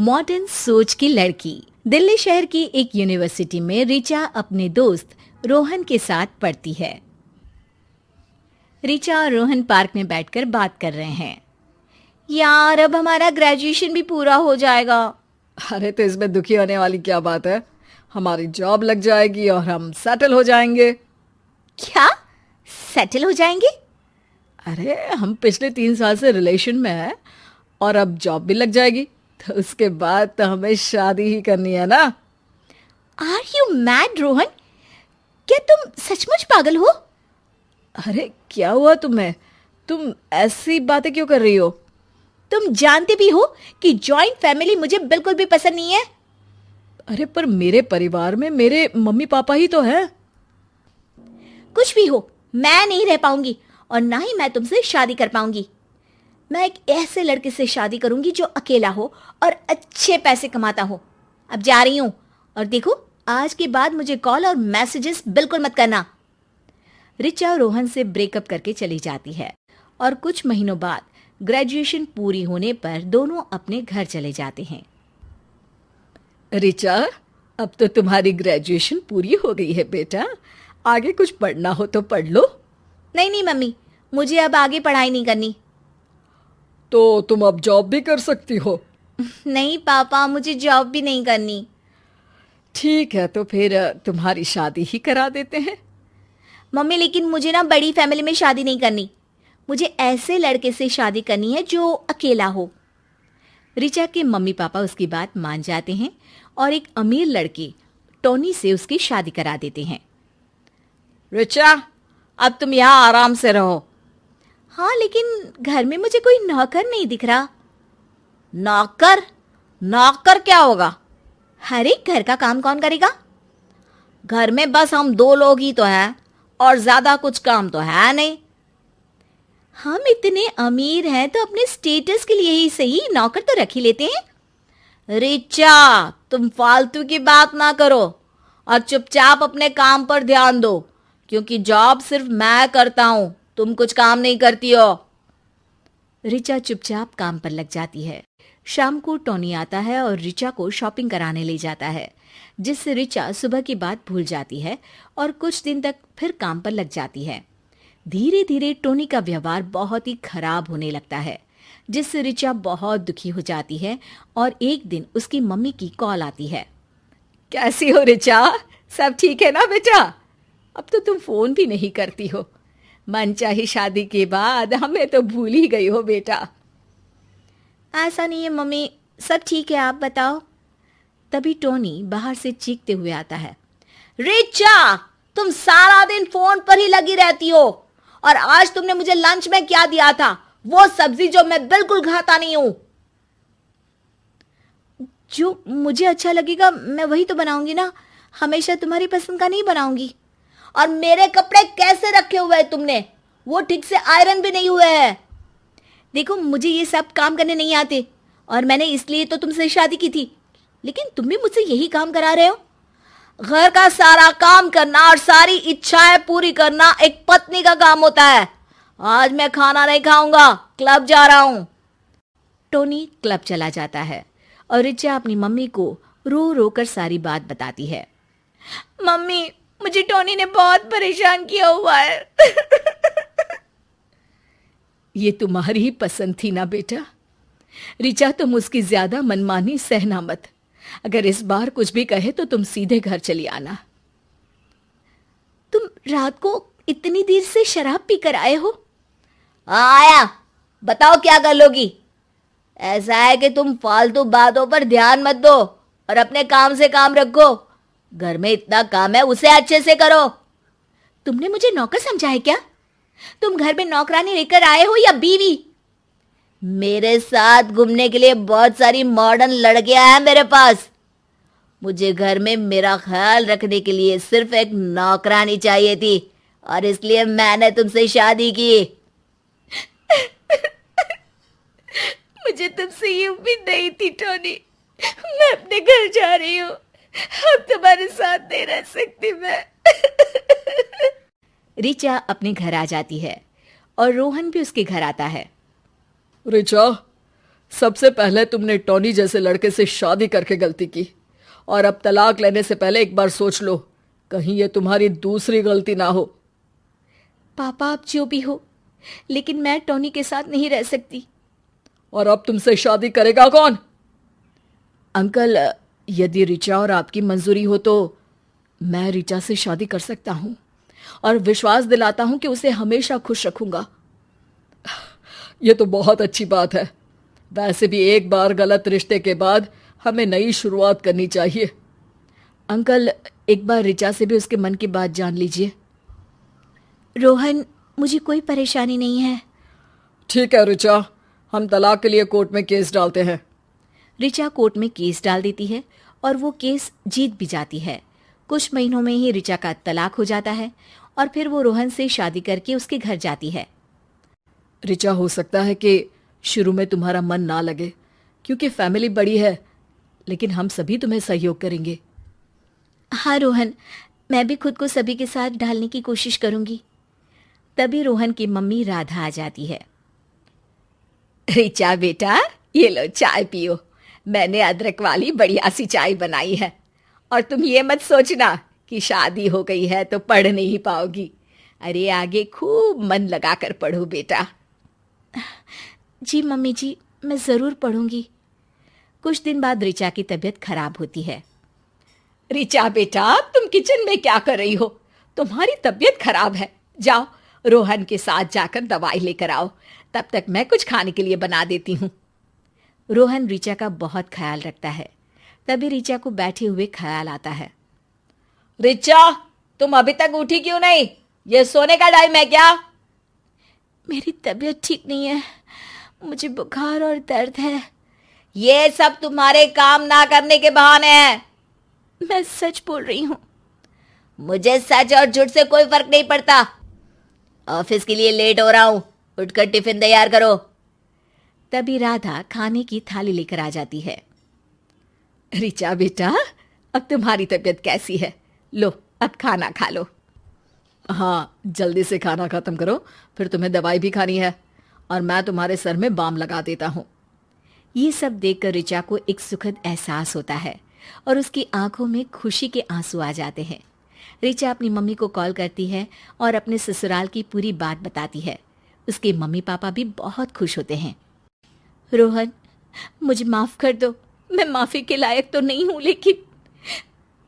Modern सोच की लड़की। दिल्ली शहर की एक यूनिवर्सिटी में रिचा अपने दोस्त रोहन के साथ पढ़ती है। रिचा और रोहन पार्क में बैठकर बात कर रहे हैं। यार, अब हमारा ग्रेजुएशन भी पूरा हो जाएगा। अरे तो इसमें दुखी होने वाली क्या बात है, हमारी जॉब लग जाएगी और हम सेटल हो जाएंगे। क्या सेटल हो जाएंगे? अरे हम पिछले 3 साल से रिलेशन में हैं और अब जॉब भी लग जाएगी, तो उसके बाद तो हमें शादी ही करनी है ना। Are you mad Rohan? क्या तुम सचमुच पागल हो? अरे क्या हुआ तुम्हें? तुम ऐसी बातें क्यों कर रही हो? तुम जानते भी हो कि जॉइंट फैमिली मुझे बिल्कुल भी पसंद नहीं है। अरे पर मेरे परिवार में मेरे मम्मी पापा ही तो हैं। कुछ भी हो, मैं नहीं रह पाऊंगी और ना ही मैं तुमसे शादी कर पाऊंगी। मैं एक ऐसे लड़के से शादी करूंगी जो अकेला हो और अच्छे पैसे कमाता हो। अब जा रही हूं और देखो, आज के बाद मुझे कॉल और मैसेजेस बिल्कुल मत करना। रिचा रोहन से ब्रेकअप करके चली जाती है और कुछ महीनों बाद ग्रेजुएशन पूरी होने पर दोनों अपने घर चले जाते हैं। रिचा, अब तो तुम्हारी ग्रेजुएशन पूरी हो गई है बेटा, आगे कुछ पढ़ना हो तो पढ़ लो। नहीं मम्मी, मुझे अब आगे पढ़ाई नहीं करनी। तो तुम अब जॉब भी कर सकती हो। नहीं पापा, मुझे जॉब भी नहीं करनी। ठीक है, तो फिर तुम्हारी शादी ही करा देते हैं। मम्मी, लेकिन मुझे ना बड़ी फैमिली में शादी नहीं करनी। मुझे ऐसे लड़के से शादी करनी है जो अकेला हो। रिचा के मम्मी पापा उसकी बात मान जाते हैं और एक अमीर लड़के टोनी से उसकी शादी करा देते हैं। रिचा, अब तुम यहाँ आराम से रहो। हाँ, लेकिन घर में मुझे कोई नौकर नहीं दिख रहा। नौकर? नौकर क्या होगा? अरे घर का काम कौन करेगा? घर में बस हम 2 लोग ही तो हैं और ज्यादा कुछ काम तो है नहीं। हम इतने अमीर हैं तो अपने स्टेटस के लिए ही सही नौकर तो रख ही लेते हैं। रिचा, तुम फालतू की बात ना करो और चुपचाप अपने काम पर ध्यान दो, क्योंकि जॉब सिर्फ मैं करता हूं, तुम कुछ काम नहीं करती हो। रिचा चुपचाप काम पर लग जाती है। शाम को टोनी आता है और रिचा को शॉपिंग कराने ले जाता है, जिससे रिचा सुबह की बात भूल जाती है और कुछ दिन तक फिर काम पर लग जाती है। धीरे धीरे टोनी का व्यवहार बहुत ही खराब होने लगता है, जिससे रिचा बहुत दुखी हो जाती है और एक दिन उसकी मम्मी की कॉल आती है। कैसी हो रिचा? सब ठीक है ना बेटा? अब तो तुम फोन भी नहीं करती हो। मनचाही शादी के बाद हमें तो भूल ही गई हो बेटा। ऐसा नहीं है मम्मी, सब ठीक है, आप बताओ। तभी टोनी बाहर से चीखते हुए आता है। रिचा, तुम सारा दिन फोन पर ही लगी रहती हो और आज तुमने मुझे लंच में क्या दिया था? वो सब्जी जो मैं बिल्कुल खाता नहीं हूं। जो मुझे अच्छा लगेगा मैं वही तो बनाऊंगी ना, हमेशा तुम्हारी पसंद का नहीं बनाऊंगी। और मेरे कपड़े कैसे रखे हुए हैं तुमने? वो ठीक से आयरन भी नहीं हुए हैं। देखो, मुझे ये सब काम करने नहीं आते और मैंने इसलिए तो तुमसे शादी की थी, लेकिन तुम भी मुझसे यही काम करा रहे हो। घर का सारा काम करना और सारी इच्छाएं पूरी करना एक पत्नी का काम होता है। आज मैं खाना नहीं खाऊंगा, क्लब जा रहा हूं। टोनी क्लब चला जाता है और रिचा अपनी मम्मी को रो रो कर सारी बात बताती है। मम्मी, मुझे टोनी ने बहुत परेशान किया हुआ है। ये तुम्हारी ही पसंद थी ना बेटा। रिचा, तुम उसकी ज्यादा मनमानी सहना मत। अगर इस बार कुछ भी कहे तो तुम सीधे घर चली आना। तुम रात को इतनी देर से शराब पी कर आए हो? आया, बताओ क्या कर लोगी? ऐसा है कि तुम फालतू बातों पर ध्यान मत दो और अपने काम से काम रखो। घर में इतना काम है, उसे अच्छे से करो। तुमने मुझे नौकर समझा है क्या? तुम घर में नौकरानी लेकर आए हो या बीवी? मेरे साथ घूमने के लिए बहुत सारी मॉडर्न लड़कियां हैं मेरे पास। मुझे घर में मेरा ख्याल रखने के लिए सिर्फ एक नौकरानी चाहिए थी और इसलिए मैंने तुमसे शादी की। मुझे तुमसे ये उम्मीद नहीं थी टोनी। मैं अपने घर जा रही हूँ, अब तुम्हारे साथ नहीं रह सकती मैं। रिचा अपने घर आ जाती है और रोहन भी उसके घर आता है। रिचा, सबसे पहले तुमने टॉनी जैसे लड़के से शादी करके गलती की, और अब तलाक लेने से पहले एक बार सोच लो, कहीं ये तुम्हारी दूसरी गलती ना हो। पापा आप जो भी हो, लेकिन मैं टॉनी के साथ नहीं रह सकती। और अब तुमसे शादी करेगा कौन? अंकल, यदि रिचा और आपकी मंजूरी हो तो मैं रिचा से शादी कर सकता हूं, और विश्वास दिलाता हूं कि उसे हमेशा खुश रखूंगा। यह तो बहुत अच्छी बात है। वैसे भी एक बार गलत रिश्ते के बाद हमें नई शुरुआत करनी चाहिए। अंकल, एक बार रिचा से भी उसके मन की बात जान लीजिए। रोहन, मुझे कोई परेशानी नहीं है। ठीक है रिचा, हम तलाक के लिए कोर्ट में केस डालते हैं। रिचा कोर्ट में केस डाल देती है और वो केस जीत भी जाती है। कुछ महीनों में ही रिचा का तलाक हो जाता है और फिर वो रोहन से शादी करके उसके घर जाती है। रिचा, हो सकता है कि शुरू में तुम्हारा मन ना लगे क्योंकि फैमिली बड़ी है, लेकिन हम सभी तुम्हें सहयोग करेंगे। हाँ रोहन, मैं भी खुद को सभी के साथ ढालने की कोशिश करूंगी। तभी रोहन की मम्मी राधा आ जाती है। रिचा बेटा, ये लो चाय पियो। मैंने अदरक वाली बढ़िया सी चाय बनाई है। और तुम ये मत सोचना कि शादी हो गई है तो पढ़ नहीं पाओगी। अरे आगे खूब मन लगाकर पढ़ो बेटा। जी मम्मी जी, मैं ज़रूर पढ़ूंगी। कुछ दिन बाद रिचा की तबीयत खराब होती है। रिचा बेटा, तुम किचन में क्या कर रही हो? तुम्हारी तबीयत खराब है। जाओ रोहन के साथ जाकर दवाई लेकर आओ, तब तक मैं कुछ खाने के लिए बना देती हूँ। रोहन रिचा का बहुत ख्याल रखता है। तभी रिचा को बैठे हुए ख्याल आता है। रिचा, तुम अभी तक उठी क्यों नहीं? ये सोने का टाइम है क्या? मेरी तबीयत ठीक नहीं है, मुझे बुखार और दर्द है। ये सब तुम्हारे काम ना करने के बहाने हैं। मैं सच बोल रही हूँ। मुझे सच और झूठ से कोई फर्क नहीं पड़ता। ऑफिस के लिए लेट हो रहा हूँ, उठकर टिफिन तैयार करो। तभी राधा खाने की थाली लेकर आ जाती है। रिचा बेटा, अब तुम्हारी तबीयत कैसी है? लो अब खाना खा लो। हाँ, जल्दी से खाना खत्म करो, फिर तुम्हें दवाई भी खानी है, और मैं तुम्हारे सर में बाम लगा देता हूँ। ये सब देखकर रिचा को एक सुखद एहसास होता है और उसकी आंखों में खुशी के आंसू आ जाते हैं। रिचा अपनी मम्मी को कॉल करती है और अपने ससुराल की पूरी बात बताती है। उसके मम्मी पापा भी बहुत खुश होते हैं। रोहन, मुझे माफ़ कर दो। मैं माफ़ी के लायक तो नहीं हूँ, लेकिन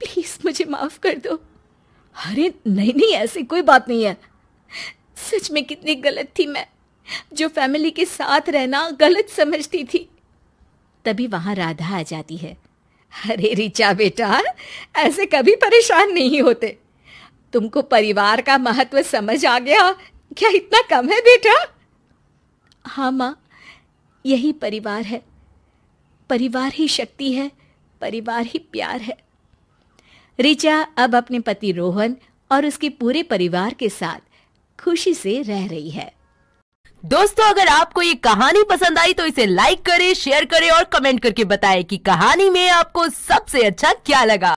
प्लीज़ मुझे माफ़ कर दो। अरे नहीं नहीं, ऐसी कोई बात नहीं है। सच में कितनी गलत थी मैं, जो फैमिली के साथ रहना गलत समझती थी। तभी वहाँ राधा आ जाती है। अरे रिचा बेटा, ऐसे कभी परेशान नहीं होते। तुमको परिवार का महत्व समझ आ गया क्या? इतना कम है बेटा? हाँ माँ, यही परिवार है। परिवार ही शक्ति है, परिवार ही प्यार है। रिचा अब अपने पति रोहन और उसके पूरे परिवार के साथ खुशी से रह रही है। दोस्तों, अगर आपको ये कहानी पसंद आई तो इसे लाइक करें, शेयर करें और कमेंट करके बताएं कि कहानी में आपको सबसे अच्छा क्या लगा।